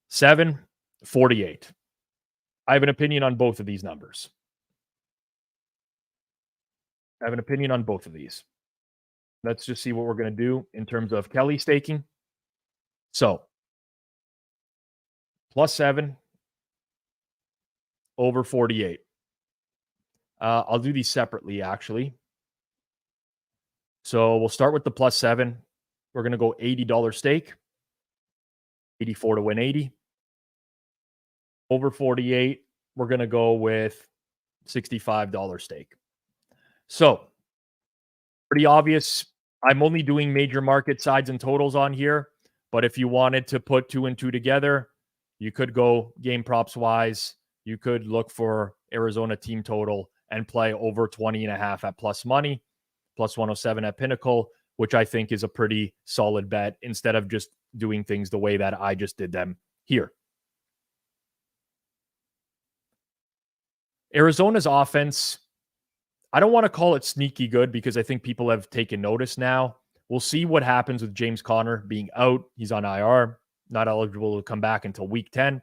748. I have an opinion on both of these numbers. Let's just see what we're going to do in terms of Kelly staking. So, +7, over 48. I'll do these separately, actually. So we'll start with the +7. We're going to go $80 stake. 84 to win 80. Over 48, we're going to go with $65 stake. So, pretty obvious. I'm only doing major market sides and totals on here. But if you wanted to put 2 and 2 together, you could go game props wise. You could look for Arizona team total and play over 20.5 at plus money, +107 at Pinnacle, which I think is a pretty solid bet instead of just doing things the way that I just did them here. Arizona's offense, I don't want to call it sneaky good because I think people have taken notice now. We'll see what happens with James Conner being out. He's on IR, not eligible to come back until week 10.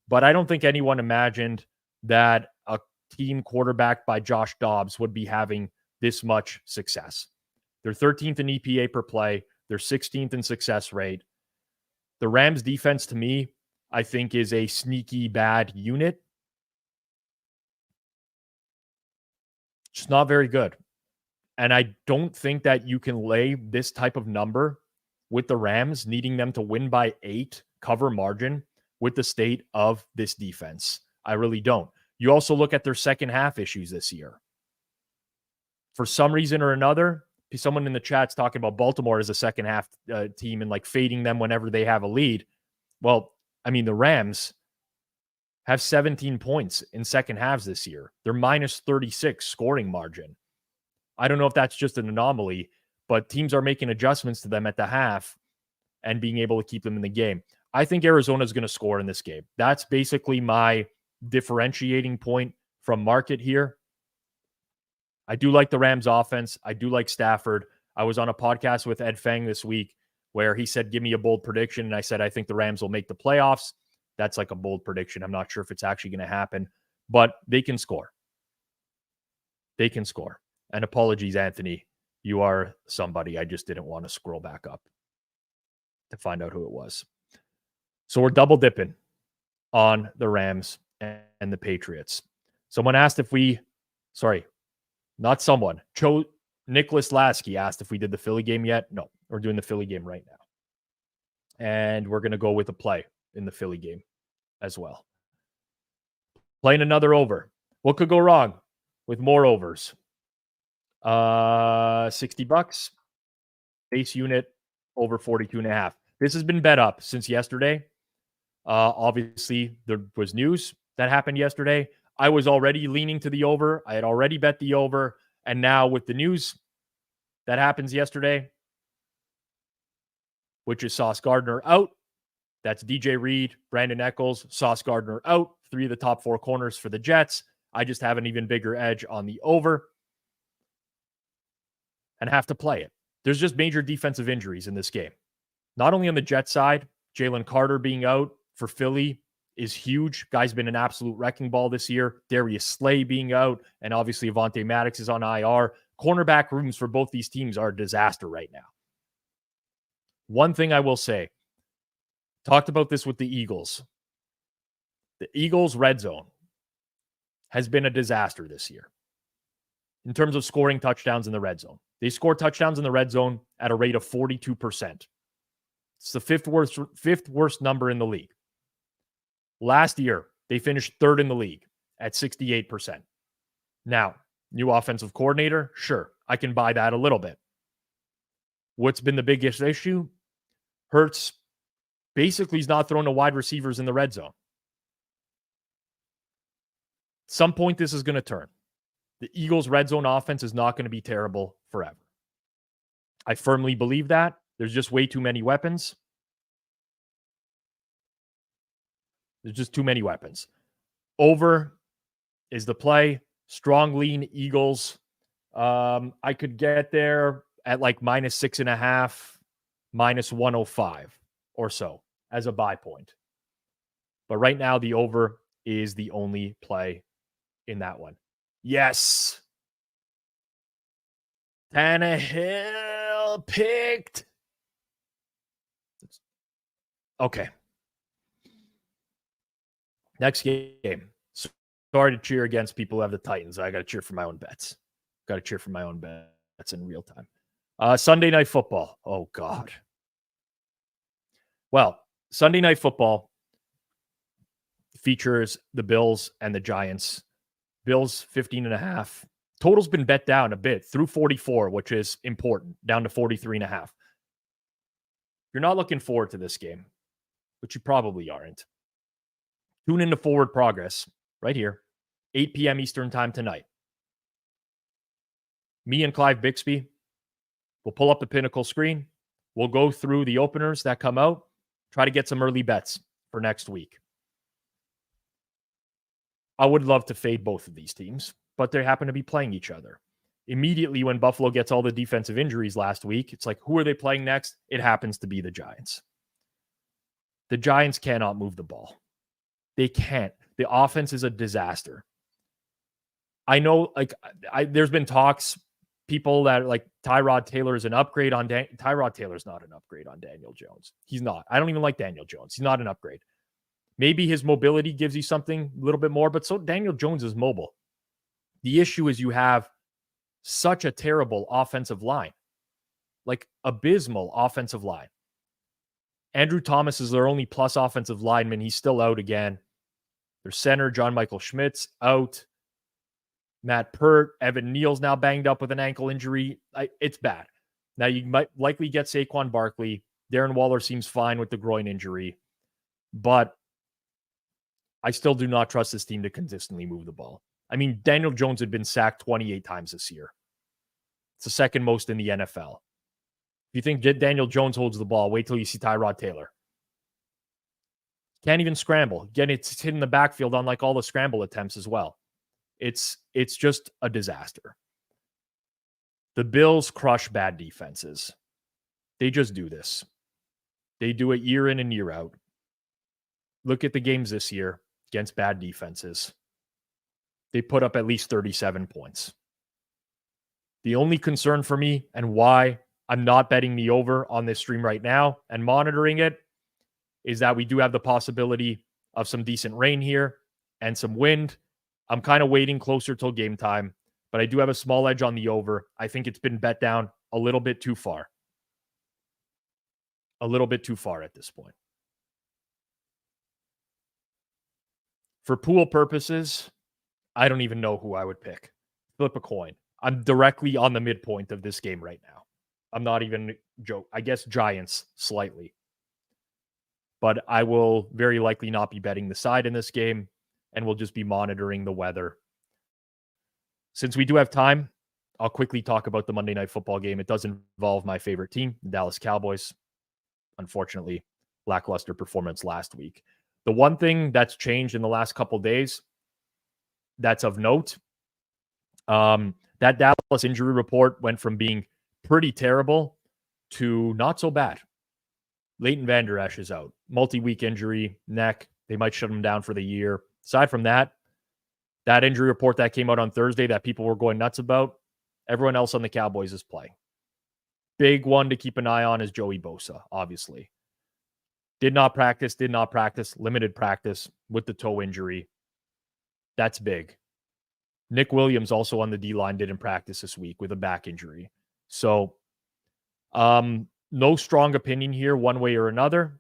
But I don't think anyone imagined that a team quarterbacked by Josh Dobbs would be having this much success. They're 13th in EPA per play. They're 16th in success rate. The Rams defense, to me, I think is a sneaky bad unit. It's not very good. And I don't think that you can lay this type of number with the Rams needing them to win by 8, cover margin with the state of this defense. I really don't. You also look at their second half issues this year. For some reason or another, someone in the chat's talking about Baltimore as a second half team and like fading them whenever they have a lead. Well, I mean, the Rams have 17 points in second halves this year. They're -36 scoring margin. I don't know if that's just an anomaly, but teams are making adjustments to them at the half and being able to keep them in the game. I think Arizona is going to score in this game. That's basically my differentiating point from market here. I do like the Rams offense. I do like Stafford. I was on a podcast with Ed Fang this week where he said, give me a bold prediction. And I said, I think the Rams will make the playoffs. That's like a bold prediction. I'm not sure if it's actually going to happen, but they can score. They can score. And apologies, Anthony. You are somebody. I just didn't want to scroll back up to find out who it was. So we're double dipping on the Rams and the Patriots. Someone asked if we, not someone, Nicholas Lasky asked if we did the Philly game yet. No, we're doing the Philly game right now. And we're going to go with a play in the Philly game as well. Playing another over. What could go wrong with more overs? $60. Base unit over 42.5. This has been bet up since yesterday. Obviously, there was news that happened yesterday. I was already leaning to the over. I had already bet the over. And now with the news that happens yesterday, which is Sauce Gardner out. That's DJ Reed, Brandon Echols, Sauce Gardner out. 3 of the top 4 corners for the Jets. I just have an even bigger edge on the over and have to play it. There's just major defensive injuries in this game. Not only on the Jets side, Jalen Carter being out for Philly is huge. Guy's been an absolute wrecking ball this year. Darius Slay being out, and obviously Avonte Maddox is on IR. Cornerback rooms for both these teams are a disaster right now. One thing I will say, talked about this with the Eagles. The Eagles' red zone has been a disaster this year in terms of scoring touchdowns in the red zone. They score touchdowns in the red zone at a rate of 42%. It's the fifth worst number in the league. Last year, they finished 3rd in the league at 68%. Now, new offensive coordinator, sure, I can buy that a little bit. What's been the biggest issue? Hurts basically is not throwing to wide receivers in the red zone. At some point, this is going to turn. The Eagles' red zone offense is not going to be terrible forever. I firmly believe that. There's just way too many weapons. There's just too many weapons. Over is the play. Strong lean Eagles. I could get there at like -6.5, -105 or so as a buy point. But right now, the over is the only play in that one. Yes. Tannehill picked. Okay. Next game. Sorry to cheer against people who have the Titans. I got to cheer for my own bets. Got to cheer for my own bets in real time. Sunday Night Football. Oh, God. Well, Sunday Night Football features the Bills and the Giants. Bills 15.5. Total's been bet down a bit through 44, which is important, down to 43.5. You're not looking forward to this game, which you probably aren't. Tune into Forward Progress right here, 8 p.m. Eastern time tonight. Me and Clive Bixby will pull up the Pinnacle screen. We'll go through the openers that come out, try to get some early bets for next week. I would love to fade both of these teams, but they happen to be playing each other. Immediately when Buffalo gets all the defensive injuries last week, it's like, who are they playing next? It happens to be the Giants. The Giants cannot move the ball. They can't. The offense is a disaster. I know, there's been talks, people that are like Tyrod Taylor is an upgrade on Tyrod Taylor's not an upgrade on Daniel Jones. He's not. I don't even like Daniel Jones. He's not an upgrade. Maybe his mobility gives you something a little bit more, but so Daniel Jones is mobile. The issue is you have such a terrible offensive line, like abysmal offensive line. Andrew Thomas is their only plus offensive lineman. He's still out again. Their center, John Michael Schmitz, out. Matt Pert, Evan Neal's now banged up with an ankle injury. It's bad. Now you might likely get Saquon Barkley. Darren Waller seems fine with the groin injury, but I still do not trust this team to consistently move the ball. I mean, Daniel Jones had been sacked 28 times this year. It's the second most in the NFL. If you think Daniel Jones holds the ball, wait till you see Tyrod Taylor. Can't even scramble. Again, it's hit in the backfield on like all the scramble attempts as well. It's just a disaster. The Bills crush bad defenses. They just do this. They do it year in and year out. Look at the games this year against bad defenses. They put up at least 37 points. The only concern for me and why I'm not betting the over on this stream right now and monitoring it is that we do have the possibility of some decent rain here and some wind. I'm kind of waiting closer till game time, but I do have a small edge on the over. I think it's been bet down a little bit too far. A little bit too far at this point. For pool purposes, I don't even know who I would pick. Flip a coin. I'm directly on the midpoint of this game right now. I'm not even joke. I guess Giants slightly. But I will very likely not be betting the side in this game. and we'll just be monitoring the weather. Since we do have time, I'll quickly talk about the Monday Night Football game. It does involve my favorite team, the Dallas Cowboys. Unfortunately, lackluster performance last week. The one thing that's changed in the last couple days that's of note, that Dallas injury report went from being pretty terrible to not so bad. Leighton Vander Esch is out. Multi-week injury, neck. They might shut him down for the year. Aside from that injury report that came out on Thursday that people were going nuts about, everyone else on the Cowboys is playing. Big one to keep an eye on is Joey Bosa, obviously. Did not practice, limited practice with the toe injury. That's big. Nick Williams also on the D-line didn't practice this week with a back injury. So, no strong opinion here one way or another.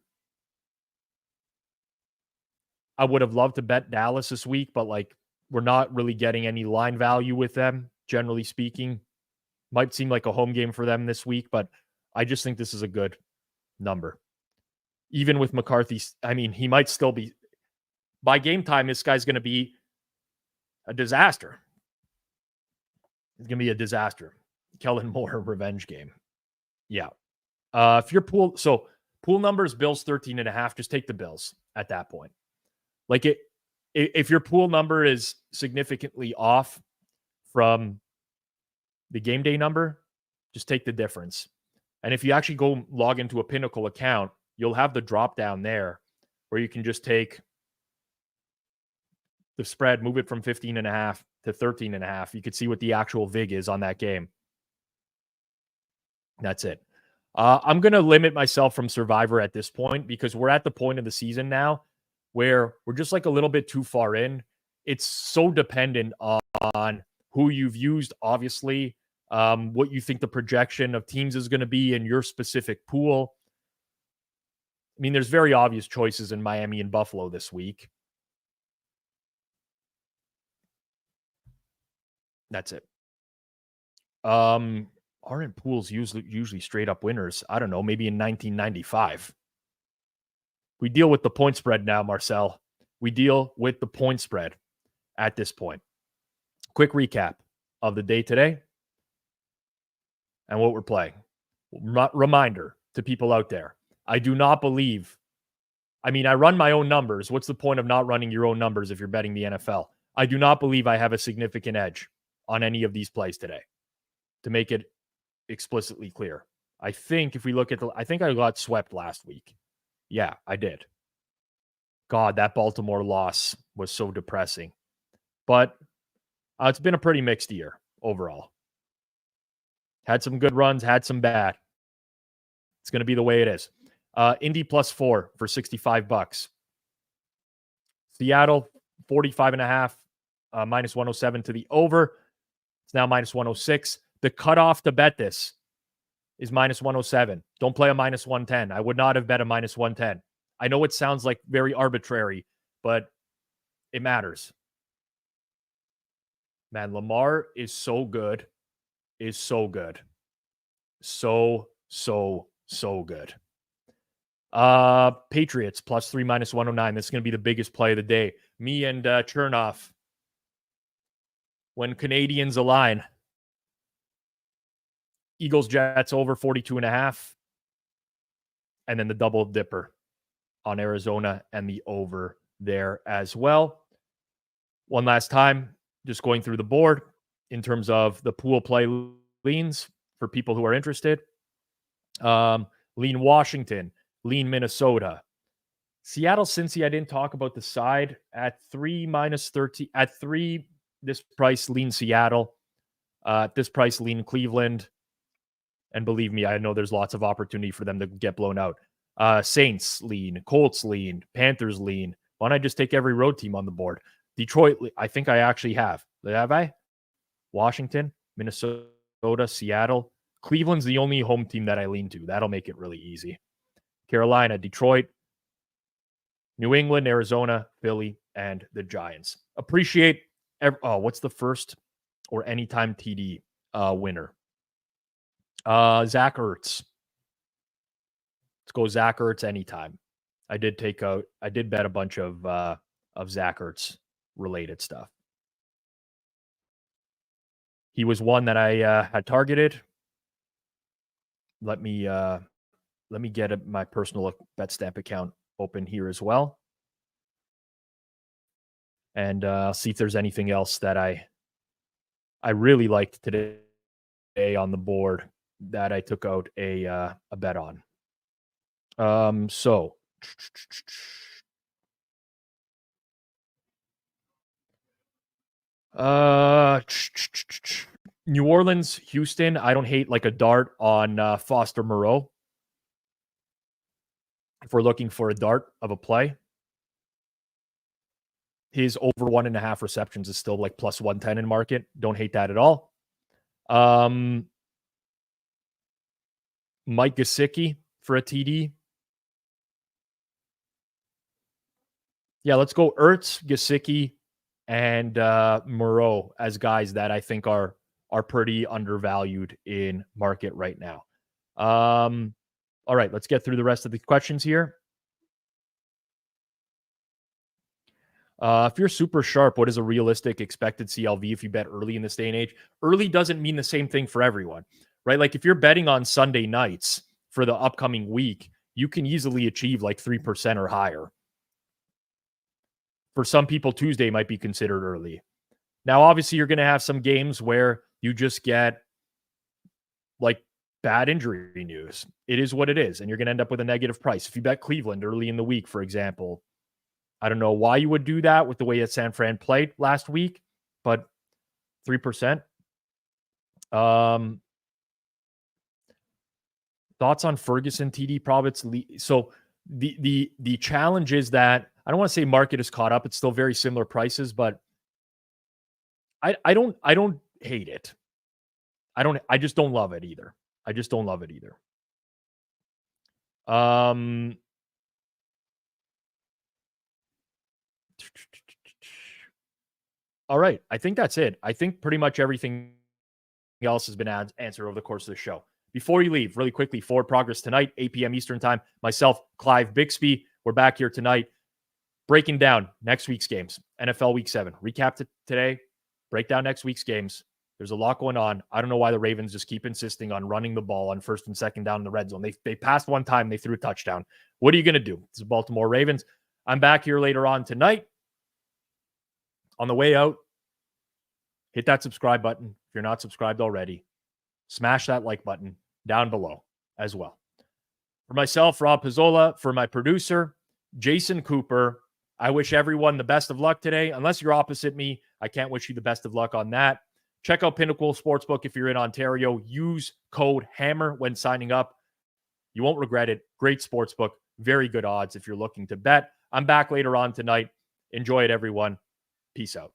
I would have loved to bet Dallas this week, but we're not really getting any line value with them, generally speaking. Might seem like a home game for them this week, but I just think this is a good number. Even with McCarthy, he might still be, by game time, this guy's going to be a disaster. It's going to be a disaster. Kellen Moore revenge game. Yeah. If your pool numbers, Bills 13.5, just take the Bills at that point. If your pool number is significantly off from the game day number, just take the difference. And if you actually go log into a Pinnacle account, you'll have the drop down there where you can just take the spread, move it from 15.5 to 13.5. You could see what the actual VIG is on that game. That's it. I'm going to limit myself from Survivor at this point because we're at the point of the season now where we're just a little bit too far in. It's so dependent on who you've used, obviously, what you think the projection of teams is going to be in your specific pool. There's very obvious choices in Miami and Buffalo this week. That's it. Aren't pools usually straight up winners? I don't know, maybe in 1995. We deal with the point spread now, Marcel. We deal with the point spread at this point. Quick recap of the day today and what we're playing. Reminder to people out there. I do not believe, I run my own numbers. What's the point of not running your own numbers if you're betting the NFL? I do not believe I have a significant edge on any of these plays today, to make it explicitly clear. I think if we look at I think I got swept last week. Yeah, I did. God, that Baltimore loss was so depressing. But it's been a pretty mixed year overall. Had some good runs, had some bad. It's going to be the way it is. Indy +4 for $65. Seattle 45.5, -107 to the over. It's now -106. The cutoff to bet this is -107. Don't play a -110. I would not have bet a -110. I know it sounds like very arbitrary, but it matters. Man, Lamar is so good. So good. Patriots +3 -109. This is going to be the biggest play of the day. Me and Chernoff. When Canadians align. Eagles Jets over 42.5. And then the double dipper on Arizona and the over there as well. One last time, just going through the board in terms of the pool play leans for people who are interested. Lean Washington, lean Minnesota. Seattle, Cincy, I didn't talk about the side at 3 -13. At 3, this price, lean Seattle. At this price, lean Cleveland. And believe me, I know there's lots of opportunity for them to get blown out. Saints lean, Colts lean, Panthers lean. Why don't I just take every road team on the board? Detroit, I think I actually have. Have I? Washington, Minnesota, Seattle. Cleveland's the only home team that I lean to. That'll make it really easy. Carolina, Detroit, New England, Arizona, Philly, and the Giants. Appreciate what's the first or anytime TD winner? Zach Ertz. Let's go Zach Ertz anytime. I did bet a bunch of Zach Ertz related stuff. He was one that I had targeted. Let me get my personal betstamp account open here as well, and see if there's anything else that I really liked today on the board that I took out a bet on. So New Orleans, Houston. I don't hate like a dart on Foster Moreau. If we're looking for a dart of a play, his over 1.5 receptions is still like plus 110 in market. Don't hate that at all. Mike Gesicki for a TD. Yeah, let's go Ertz, Gesicki, and Moreau as guys that I think are pretty undervalued in market right now. All right, let's get through the rest of the questions here. If you're super sharp, what is a realistic expected CLV if you bet early in this day and age? Early doesn't mean the same thing for everyone, right? Like if you're betting on Sunday nights for the upcoming week, you can easily achieve like 3% or higher. For some people, Tuesday might be considered early. Now, obviously, you're going to have some games where you just get like bad injury news. It is what it is, and you're going to end up with a negative price. If you bet Cleveland early in the week, for example, I don't know why you would do that with the way that San Fran played last week, but 3%. Thoughts on Ferguson, TD Providence? So the challenge is that I don't want to say market is caught up. It's still very similar prices, but I don't hate it. I just don't love it either. All right. I think that's it. I think pretty much everything else has been answered over the course of the show. Before you leave, really quickly, Forward Progress tonight, 8 p.m. Eastern Time. Myself, Clive Bixby. We're back here tonight breaking down next week's games. NFL Week 7. Recap today. Break down next week's games. There's a lot going on. I don't know why the Ravens just keep insisting on running the ball on first and second down in the red zone. They passed one time. They threw a touchdown. What are you going to do? It's the Baltimore Ravens. I'm back here later on tonight. On the way out, hit that subscribe button. If you're not subscribed already, smash that like button down below as well. For myself, Rob Pizzola, for my producer, Jason Cooper, I wish everyone the best of luck today. Unless you're opposite me, I can't wish you the best of luck on that. Check out Pinnacle Sportsbook if you're in Ontario. Use code HAMMER when signing up. You won't regret it. Great sportsbook. Very good odds if you're looking to bet. I'm back later on tonight. Enjoy it, everyone. Peace out.